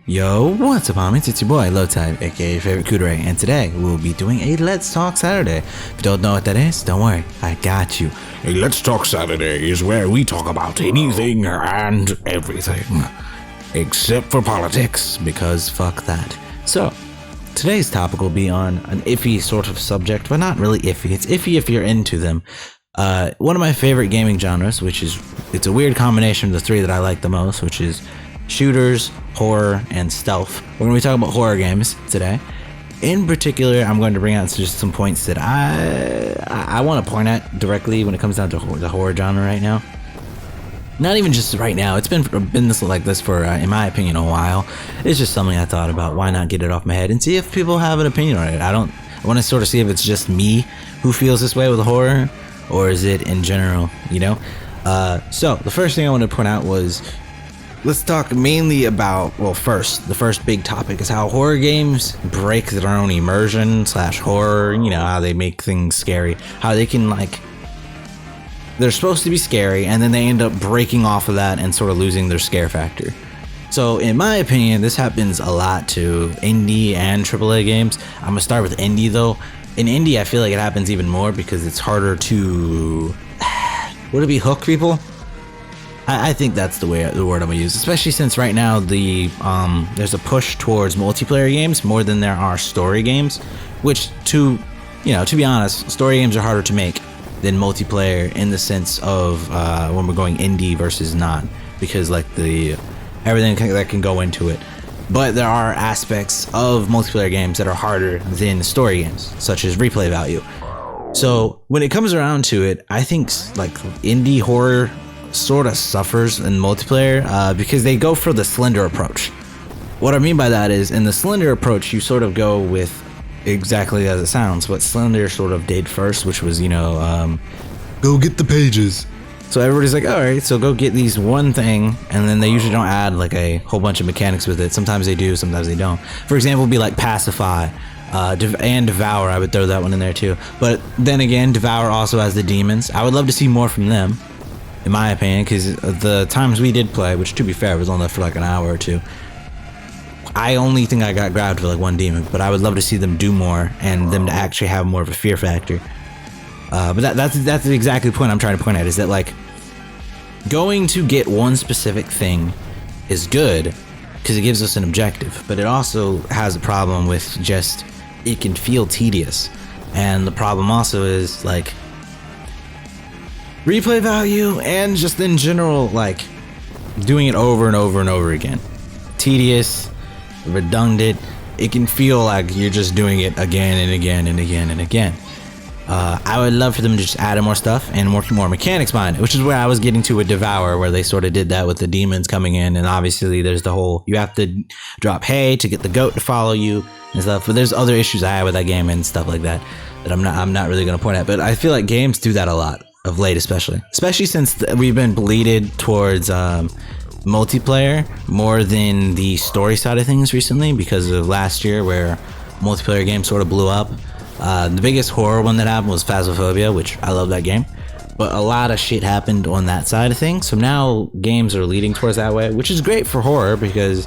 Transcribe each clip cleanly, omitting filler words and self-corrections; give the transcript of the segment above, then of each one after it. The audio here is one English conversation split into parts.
Yo, what's up homies, it's your boy Lowtime, aka Favorite Kudere, and today we'll be doing a Let's Talk Saturday. If you don't know what that is, don't worry, I got you. A Let's Talk Saturday is where we talk about anything and everything. Except for politics. Because fuck that. So, today's topic will be on an iffy sort of subject, but not really iffy. It's iffy if you're into them. One of my favorite gaming genres, it's a weird combination of the three that I like the most, which is shooters, horror, and stealth. We're going to be talking about horror games today. In particular, I'm going to bring out just some points that I want to point at directly when it comes down to the horror genre right now. Not even just right now. It's been like this for, in my opinion, a while. It's just something I thought about. Why not get it off my head and see if people have an opinion on it? I want to sort of see if it's just me who feels this way with horror, or is it in general, you know? So the first thing I want to point out was, let's talk mainly about, the first big topic is how horror games break their own immersion / horror, you know, how they make things scary, how they can, they're supposed to be scary, and then they end up breaking off of that and sort of losing their scare factor. So in my opinion, this happens a lot to indie and AAA games. I'm gonna start with indie though. In indie, I feel like it happens even more because it's harder to, would it be hook people? I think that's the word I'm gonna use, especially since right now there's a push towards multiplayer games more than there are story games, which to be honest, story games are harder to make than multiplayer in the sense of when we're going indie versus not, because everything that can go into it. But there are aspects of multiplayer games that are harder than story games, such as replay value. So when it comes around to it, I think indie horror sort of suffers in multiplayer because they go for the slender approach. What I mean by that is, in the slender approach, you sort of go with exactly as it sounds, what Slender sort of did first, which was, go get the pages. So everybody's like, all right, so go get these one thing, and then they usually don't add a whole bunch of mechanics with it. Sometimes they do, sometimes they don't. For example, it'd be like Pacify and Devour. I would throw that one in there too. But then again, Devour also has the demons. I would love to see more from them, in my opinion, because the times we did play, which to be fair was only for an hour or two, I only think I got grabbed for one demon, but I would love to see them do more and them to actually have more of a fear factor. But that's exactly the point I'm trying to point at, is that going to get one specific thing is good because it gives us an objective, but it also has a problem with just, it can feel tedious. And the problem also is replay value and just in general, doing it over and over and over again. Tedious, redundant. It can feel like you're just doing it again and again and again and again. I would love for them to just add in more stuff and more mechanics behind it, which is where I was getting to with Devour, where they sort of did that with the demons coming in, and obviously there's the whole, you have to drop hay to get the goat to follow you and stuff, but there's other issues I have with that game and stuff like that I'm not really going to point at, but I feel like games do that a lot of late, especially since we've been bleeded towards multiplayer more than the story side of things recently, because of last year where multiplayer games sort of blew up. The biggest horror one that happened was Phasmophobia, which I love that game, but a lot of shit happened on that side of things, so now games are leading towards that way, which is great for horror because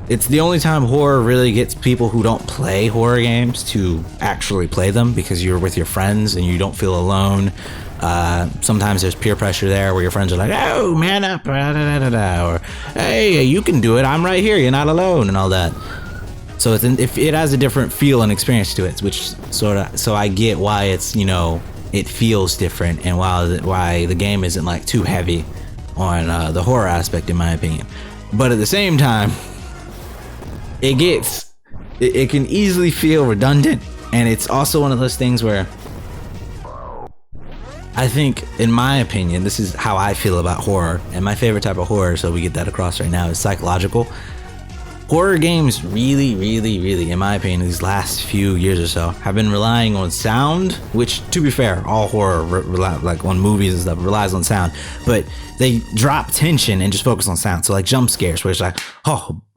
it's the only time horror really gets people who don't play horror games to actually play them, because you're with your friends and you don't feel alone. Sometimes there's peer pressure there where your friends are like, oh, man up, or hey, you can do it, I'm right here, you're not alone, and all that. So it has a different feel and experience to it, which so I get why it's, it feels different, and why the game isn't too heavy on the horror aspect, in my opinion. But at the same time, it can easily feel redundant, and it's also one of those things where I think, in my opinion, this is how I feel about horror, and my favorite type of horror, so we get that across right now, is psychological. Horror games really, in my opinion, these last few years or so, have been relying on sound, which, to be fair, all horror, on movies and stuff, relies on sound, but they drop tension and just focus on sound. So jump scares, where it's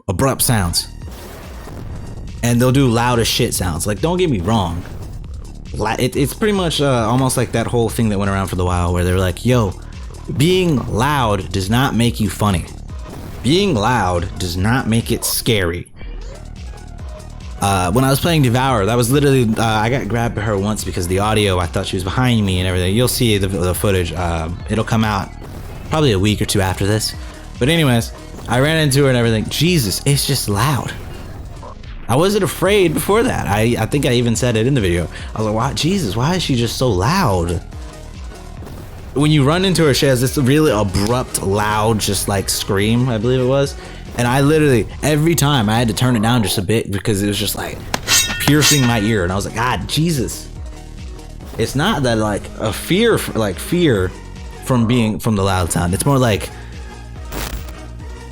abrupt sounds. And they'll do loud as shit sounds. Don't get me wrong. It's pretty much almost like that whole thing that went around for a while, where they're yo, being loud does not make you funny. being loud does not make it scary. When I was playing Devour, that was literally, I got grabbed by her once because the audio, I thought she was behind me and everything. You'll see the footage. It'll come out probably a week or two after this. But anyways, I ran into her and everything. Jesus, it's just loud. I wasn't afraid before that. I think I even said it in the video. I was like, wow, Jesus, why is she just so loud? When you run into her, she has this really abrupt, loud, just like scream, I believe it was. And I literally, every time I had to turn it down just a bit because it was just like piercing my ear. And I was like, God, Jesus. It's not that like a fear from the loud sound. It's more like,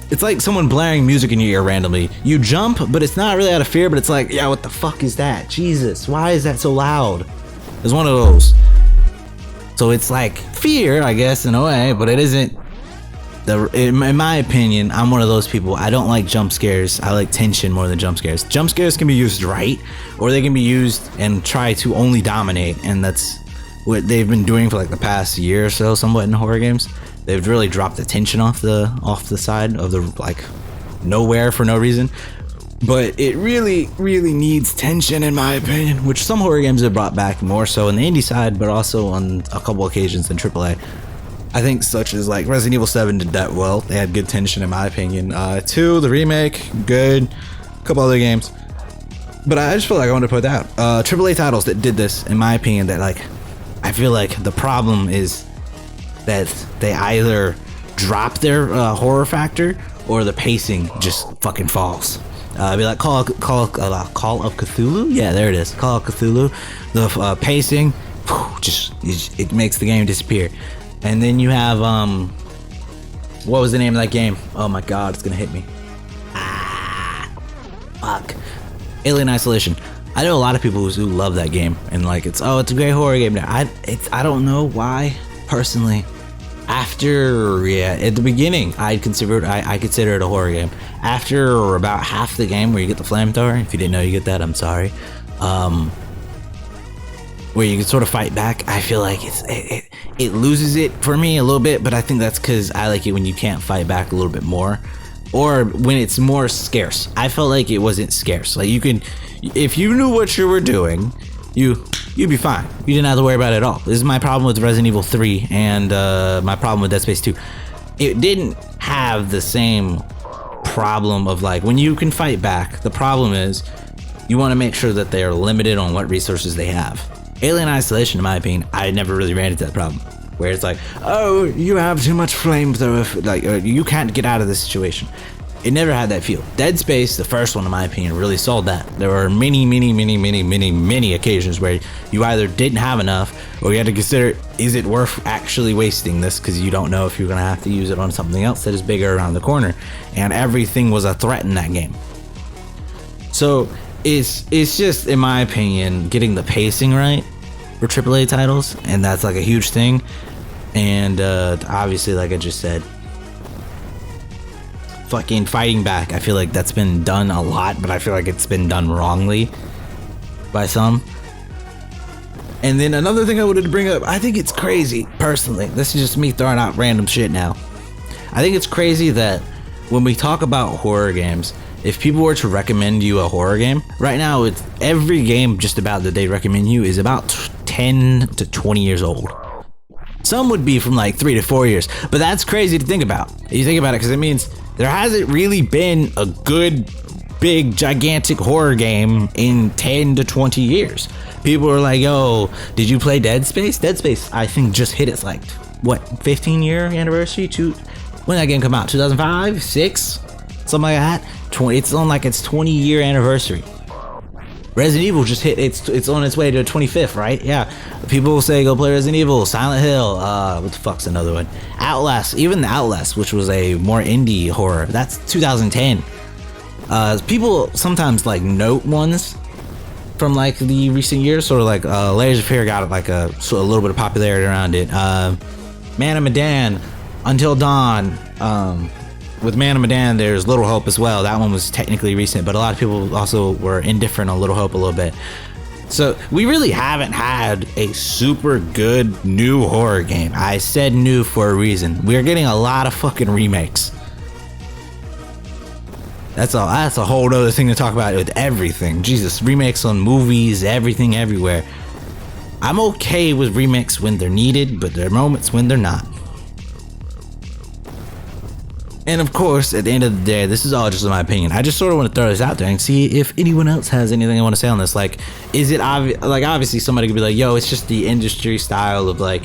it's like someone blaring music in your ear randomly. You jump, but it's not really out of fear, but it's like, yeah, what the fuck is that? Jesus, why is that so loud? It's one of those. So it's like fear, I guess, in a way, but it isn't. In my opinion, I'm one of those people. I don't like jump scares. I like tension more than jump scares. Jump scares can be used right, or they can be used and try to only dominate, and that's what they've been doing for like the past year or so, somewhat in horror games. They've really dropped the tension off the side of the like nowhere for no reason. But it really, really needs tension in my opinion, which some horror games have brought back more so on the indie side, but also on a couple occasions in AAA. I think such as like Resident Evil 7 did that well. They had good tension in my opinion. 2, the remake, good. A couple other games. But I just feel like I wanted to put that out. AAA titles that did this, in my opinion, that like, I feel like the problem is that they either drop their horror factor or the pacing just fucking falls. Be like Call of Cthulhu? Yeah, there it is. Call of Cthulhu. The pacing, it makes the game disappear. And then you have, what was the name of that game? Oh my god, it's gonna hit me. Fuck. Alien Isolation. I know a lot of people who love that game, and like it's a great horror game. I don't know why, personally. At the beginning, I consider it a horror game. After about half the game, where you get the flamethrower, if you didn't know you get that, I'm sorry. Where you can sort of fight back, I feel like it loses it for me a little bit, but I think that's because I like it when you can't fight back a little bit more, or when it's more scarce. I felt like it wasn't scarce. Like you can, if you knew what you were doing, you'd be fine. You didn't have to worry about it at all. This is my problem with Resident Evil 3 and my problem with Dead Space 2. It didn't have the same problem of like, when you can fight back, the problem is you want to make sure that they are limited on what resources they have. Alien Isolation, in my opinion, I never really ran into that problem. Where it's like, oh, you have too much flamethrower, like you can't get out of this situation. It never had that feel. Dead Space, the first one, in my opinion, really sold that. There were many occasions where you either didn't have enough, or you had to consider, is it worth actually wasting this, because you don't know if you're going to have to use it on something else that is bigger around the corner. And everything was a threat in that game. So it's just, in my opinion, getting the pacing right for AAA titles, and that's like a huge thing. And obviously, like I just said, fucking fighting back, I feel like that's been done a lot, but I feel like it's been done wrongly by some. And then another thing I wanted to bring up, I think it's crazy, personally, this is just me throwing out random shit now. I think it's crazy that when we talk about horror games, if people were to recommend you a horror game, right now, it's every game just about that they recommend you is about 10 to 20 years old. Some would be from like 3 to 4 years, but that's crazy to think about. You think about it because it means there hasn't really been a good, big, gigantic horror game in 10 to 20 years. People are like, yo, did you play Dead Space? Dead Space, I think, just hit its like, what, 15-year anniversary? When did that game come out? 2005? 6? Something like that? It's on like its 20-year anniversary. Resident Evil just hit, it's on its way to 25th, right? Yeah. People will say, go play Resident Evil, Silent Hill, what the fuck's another one? Outlast, even the Outlast, which was a more indie horror, that's 2010. People sometimes like note ones from like the recent years, sort of like Layers of Fear got like a little bit of popularity around it. Man of Medan, Until Dawn, with Man of Medan, there's Little Hope as well. That one was technically recent, but a lot of people also were indifferent on Little Hope a little bit. So we really haven't had a super good new horror game. I said new for a reason. We're getting a lot of fucking remakes. That's all. That's a whole other thing to talk about with everything. Jesus, remakes on movies, everything, everywhere. I'm okay with remakes when they're needed, but there are moments when they're not. And of course, at the end of the day, this is all just my opinion. I just sort of want to throw this out there and see if anyone else has anything I want to say on this. Like, is it obvious? Like, obviously, somebody could be like, "Yo, it's just the industry style of like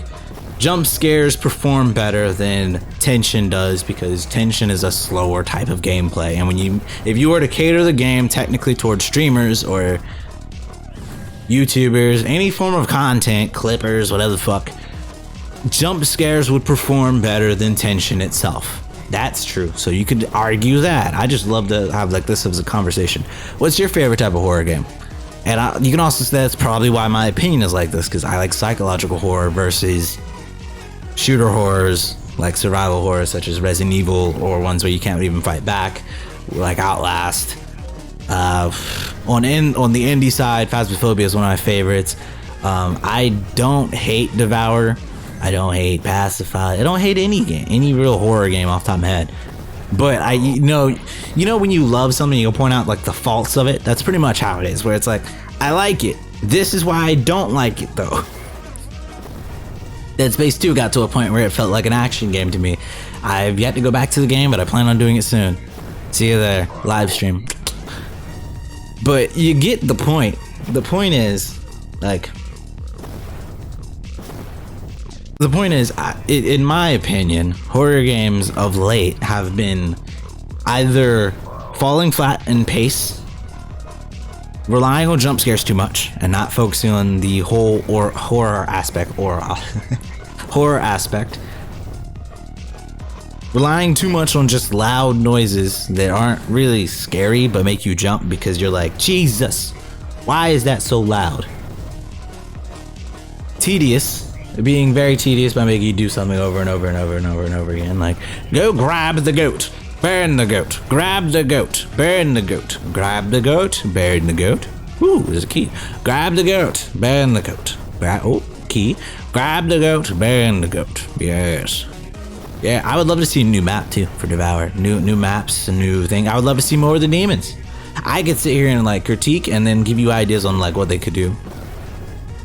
jump scares perform better than tension does because tension is a slower type of gameplay." And if you were to cater the game technically towards streamers or YouTubers, any form of content, clippers, whatever the fuck, jump scares would perform better than tension itself. That's true. So you could argue that. I just love to have like this as a conversation. What's your favorite type of horror game? And you can also say that's probably why my opinion is like this, because I like psychological horror versus shooter horrors, like survival horrors such as Resident Evil, or ones where you can't even fight back, like Outlast. On the indie side, Phasmophobia is one of my favorites. I don't hate Devour. I don't hate Pacify. I don't hate any game, any real horror game off the top of my head. But you know when you love something, you'll point out like the faults of it. That's pretty much how it is. Where it's like, I like it. This is why I don't like it though. Dead Space 2 got to a point where it felt like an action game to me. I've yet to go back to the game, but I plan on doing it soon. See you there, live stream. But you get the point. The point is, like, in my opinion, horror games of late have been either falling flat in pace, relying on jump scares too much, and not focusing on the whole or horror aspect, relying too much on just loud noises that aren't really scary but make you jump because you're like, Jesus, why is that so loud? Being very tedious by making you do something over and over and over and over and over again, like, go grab the goat, burn the goat, grab the goat, burn the goat, grab the goat, burn the goat. Ooh, there's a key. Grab the goat, burn the goat. Key. Grab the goat, burn the goat. Yes. Yeah, I would love to see a new map too for Devour. New maps, a new thing. I would love to see more of the demons. I could sit here and like critique and then give you ideas on like what they could do.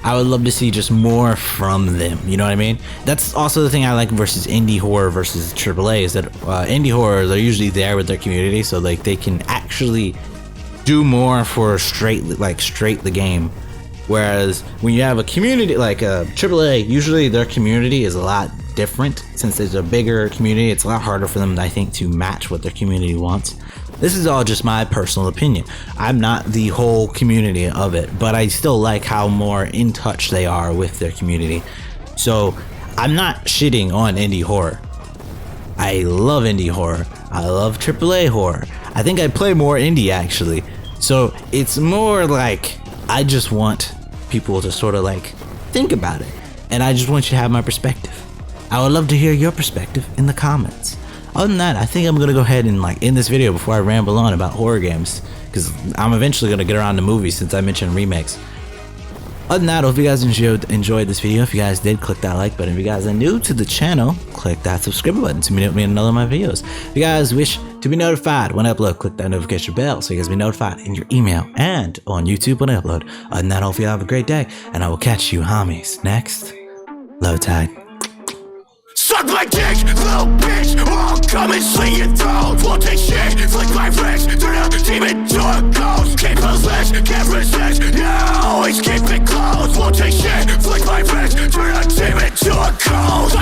I would love to see just more from them, you know what I mean? That's also the thing I like versus indie horror versus AAA, is that indie horror, they're usually there with their community, so like they can actually do more for straight the game. Whereas when you have a community like AAA, usually their community is a lot different. Since there's a bigger community, it's a lot harder for them, I think, to match what their community wants. This is all just my personal opinion. I'm not the whole community of it, but I still like how more in touch they are with their community. So I'm not shitting on indie horror. I love indie horror. I love AAA horror. I think I play more indie actually. So it's more like I just want people to sort of like think about it. And I just want you to have my perspective. I would love to hear your perspective in the comments. Other than that, I think I'm going to go ahead and like end this video before I ramble on about horror games, because I'm eventually going to get around to movies since I mentioned remakes. Other than that, I hope you guys enjoyed this video. If you guys did, click that like button. If you guys are new to the channel, click that subscribe button to be notified in another of my videos. If you guys wish to be notified when I upload, click that notification bell so you guys be notified in your email and on YouTube when I upload. Other than that, I hope you have a great day, and I will catch you homies next Low Tide. Suck my dick, little bitch, or I'll come and sling your throat. Won't take shit, flick my wrist, turn a demon to a ghost. Keep possessed, can't resist, yeah, always keep it close. Won't take shit, flick my wrist, turn a demon to a ghost.